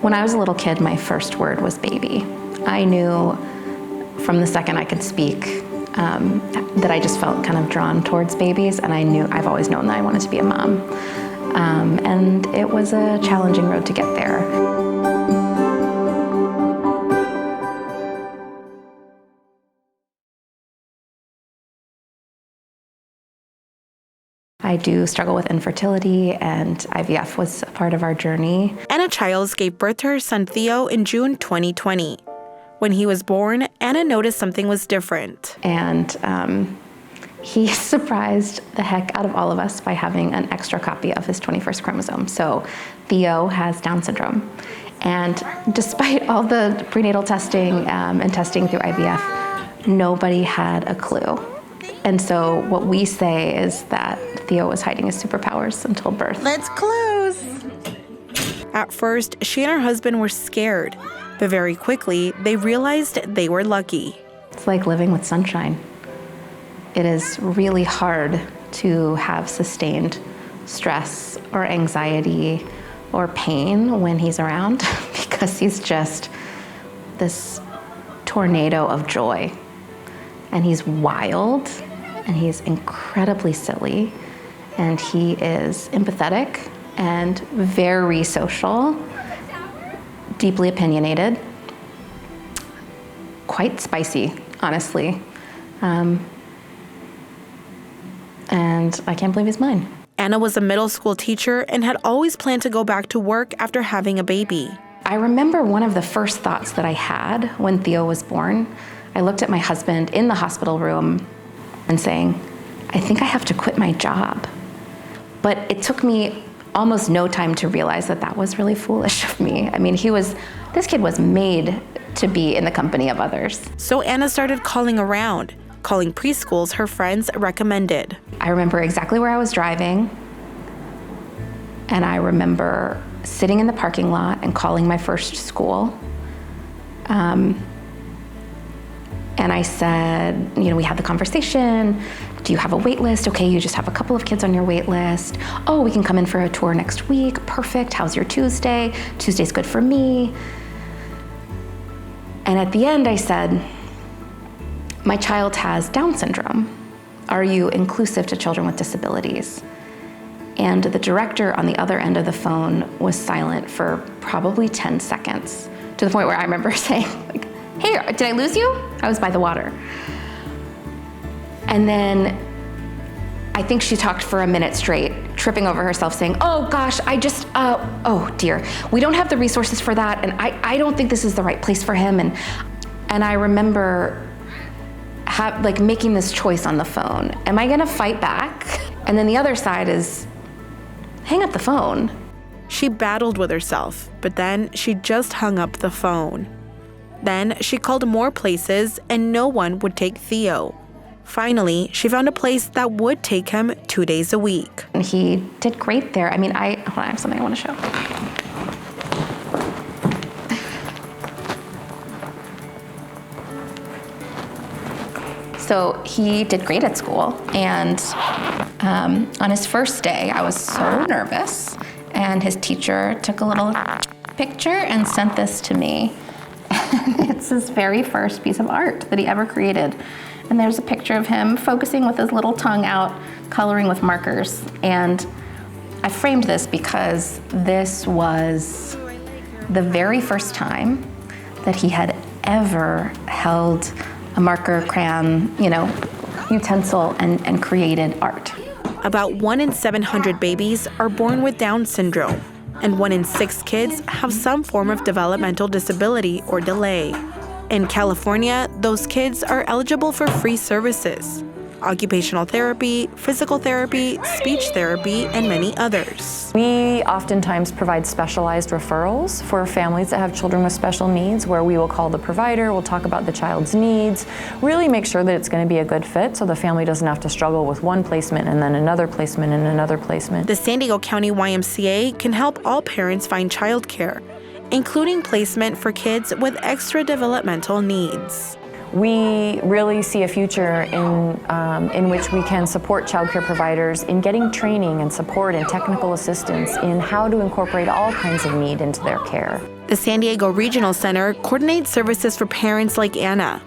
When I was a little kid, my first word was baby. I knew from the second I could speak that I just felt kind of drawn towards babies, and I've always known that I wanted to be a mom. And it was a challenging road to get there. I do struggle with infertility, and IVF was a part of our journey. Anna Chiles gave birth to her son Theo in June 2020. When he was born, Anna noticed something was different. And he surprised the heck out of all of us by having an extra copy of his 21st chromosome. So Theo has Down syndrome. And despite all the prenatal testing and testing through IVF, nobody had a clue. And so what we say is that Theo was hiding his superpowers until birth. Let's close. At first, she and her husband were scared, but very quickly, they realized they were lucky. It's like living with sunshine. It is really hard to have sustained stress or anxiety or pain when he's around because he's just this tornado of joy. And he's wild, and he's incredibly silly, and he is empathetic and very social, deeply opinionated, quite spicy, honestly. And I can't believe he's mine. Anna was a middle school teacher and had always planned to go back to work after having a baby. I remember one of the first thoughts that I had when Theo was born. I looked at my husband in the hospital room and saying, I think I have to quit my job. But it took me almost no time to realize that that was really foolish of me. I mean, this kid was made to be in the company of others. So Anna started calling around, calling preschools her friends recommended. I remember exactly where I was driving, and I remember sitting in the parking lot and calling my first school. And I said, we had the conversation. Do you have a wait list? Okay, you just have a couple of kids on your wait list. Oh, we can come in for a tour next week. Perfect. How's your Tuesday? Tuesday's good for me. And at the end, I said, my child has Down syndrome. Are you inclusive to children with disabilities? And the director on the other end of the phone was silent for probably 10 seconds, to the point where I remember saying, hey, did I lose you? I was by the water. And then I think she talked for a minute straight, tripping over herself, saying, oh gosh, oh dear, we don't have the resources for that, and I don't think this is the right place for him. And I remember making this choice on the phone. Am I gonna fight back? And then the other side is, hang up the phone. She battled with herself, but then she just hung up the phone. Then she called more places and no one would take Theo. Finally, she found a place that would take him 2 days a week. And he did great there. I mean, I have something I want to show. So he did great at school, and on his first day, I was so nervous, and his teacher took a little picture and sent this to me. It's his very first piece of art that he ever created. And there's a picture of him focusing with his little tongue out, coloring with markers. And I framed this because this was the very first time that he had ever held a marker, crayon, utensil and created art. About 1 in 700 babies are born with Down syndrome, and 1 in 6 kids have some form of developmental disability or delay. In California, those kids are eligible for free services: occupational therapy, physical therapy, speech therapy, and many others. We oftentimes provide specialized referrals for families that have children with special needs, where we will call the provider, we'll talk about the child's needs, really make sure that it's going to be a good fit so the family doesn't have to struggle with one placement and then another placement and another placement. The San Diego County YMCA can help all parents find childcare, including placement for kids with extra developmental needs. We really see a future in which we can support childcare providers in getting training and support and technical assistance in how to incorporate all kinds of need into their care. The San Diego Regional Center coordinates services for parents like Anna.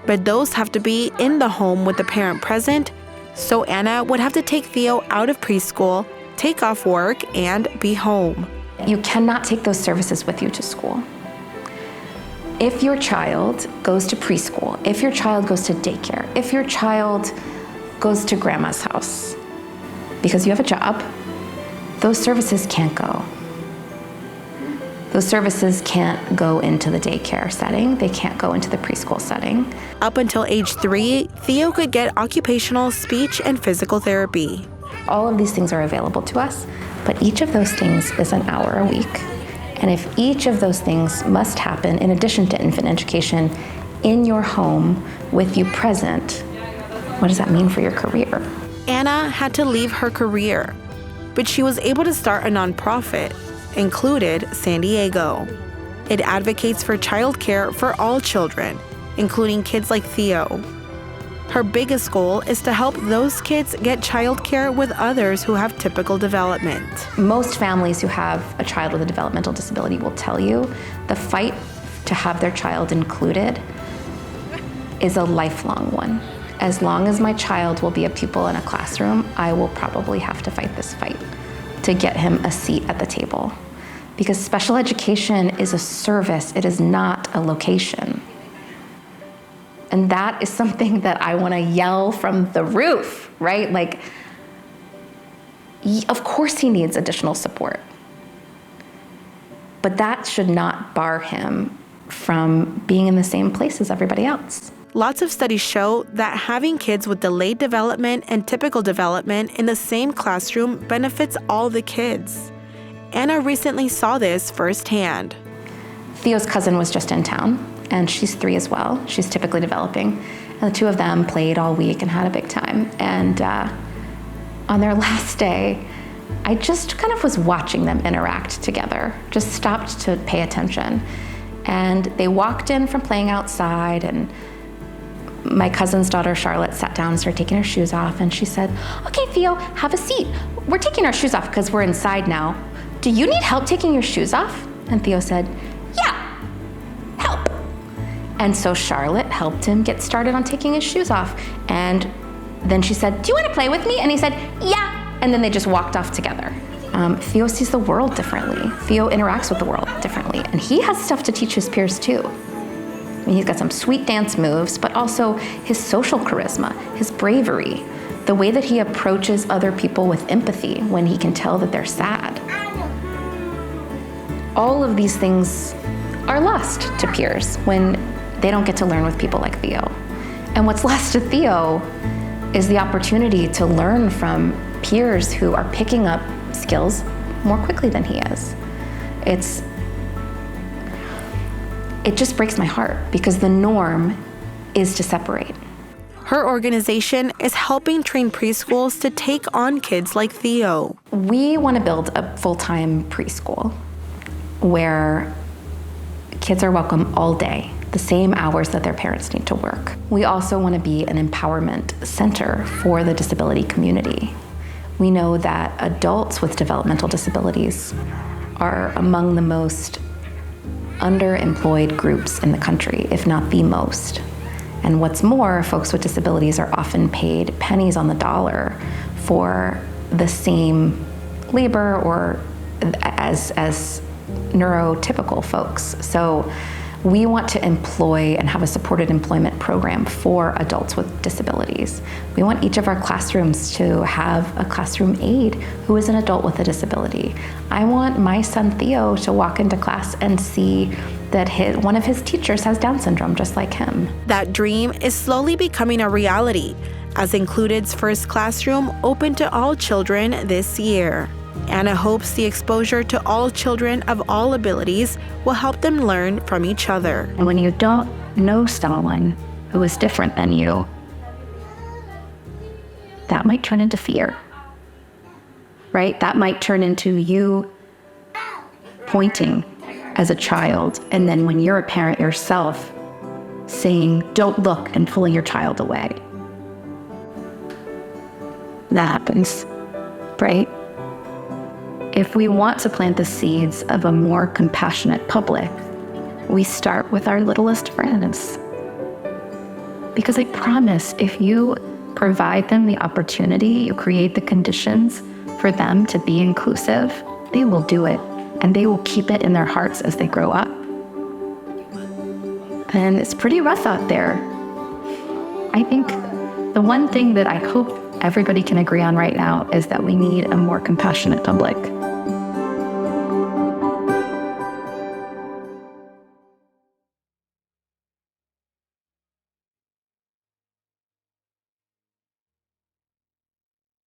But those have to be in the home with the parent present, so Anna would have to take Theo out of preschool, take off work, and be home. You cannot take those services with you to school. If your child goes to preschool, if your child goes to daycare, if your child goes to grandma's house, because you have a job, those services can't go. Those services can't go into the daycare setting. They can't go into the preschool setting. Up until age 3, Theo could get occupational, speech, and physical therapy. All of these things are available to us, but each of those things is an hour a week. And if each of those things must happen, in addition to infant education, in your home with you present, what does that mean for your career? Anna had to leave her career, but she was able to start a nonprofit, included San Diego. It advocates for childcare for all children, including kids like Theo. Her biggest goal is to help those kids get childcare with others who have typical development. Most families who have a child with a developmental disability will tell you the fight to have their child included is a lifelong one. As long as my child will be a pupil in a classroom, I will probably have to fight this fight to get him a seat at the table. Because special education is a service, it is not a location. And that is something that I want to yell from the roof, right? Like, of course he needs additional support. But that should not bar him from being in the same place as everybody else. Lots of studies show that having kids with delayed development and typical development in the same classroom benefits all the kids. Anna recently saw this firsthand. Theo's cousin was just in town, and she's 3 as well. She's typically developing. And the two of them played all week and had a big time. And on their last day, I just kind of was watching them interact together, just stopped to pay attention. And they walked in from playing outside, and my cousin's daughter, Charlotte, sat down and started taking her shoes off, and she said, "Okay, Theo, have a seat. We're taking our shoes off because we're inside now. Do you need help taking your shoes off?" And Theo said, "Yeah, help." And so Charlotte helped him get started on taking his shoes off. And then she said, "Do you want to play with me?" And he said, "Yeah." And then they just walked off together. Theo sees the world differently. Theo interacts with the world differently. And he has stuff to teach his peers too. I mean, he's got some sweet dance moves, but also his social charisma, his bravery, the way that he approaches other people with empathy when he can tell that they're sad. All of these things are lost to peers when they don't get to learn with people like Theo. And what's lost to Theo is the opportunity to learn from peers who are picking up skills more quickly than he is. It just breaks my heart because the norm is to separate. Her organization is helping train preschools to take on kids like Theo. We want to build a full-time preschool where kids are welcome all day, the same hours that their parents need to work. We also want to be an empowerment center for the disability community. We know that adults with developmental disabilities are among the most underemployed groups in the country, if not the most. And what's more, folks with disabilities are often paid pennies on the dollar for the same labor or as neurotypical folks. So we want to employ and have a supported employment program for adults with disabilities. We want each of our classrooms to have a classroom aide who is an adult with a disability. I want my son Theo to walk into class and see that one of his teachers has Down syndrome just like him. That dream is slowly becoming a reality, as Included's first classroom opened to all children this year. Anna hopes the exposure to all children of all abilities will help them learn from each other. And when you don't know someone who is different than you, that might turn into fear, right? That might turn into you pointing as a child, and then when you're a parent yourself, saying, "Don't look," and pulling your child away. That happens, right? if we want to plant the seeds of a more compassionate public, we start with our littlest friends. Because I promise, if you provide them the opportunity, you create the conditions for them to be inclusive, they will do it, and they will keep it in their hearts as they grow up. And it's pretty rough out there. I think the one thing that I hope everybody can agree on right now is that we need a more compassionate public.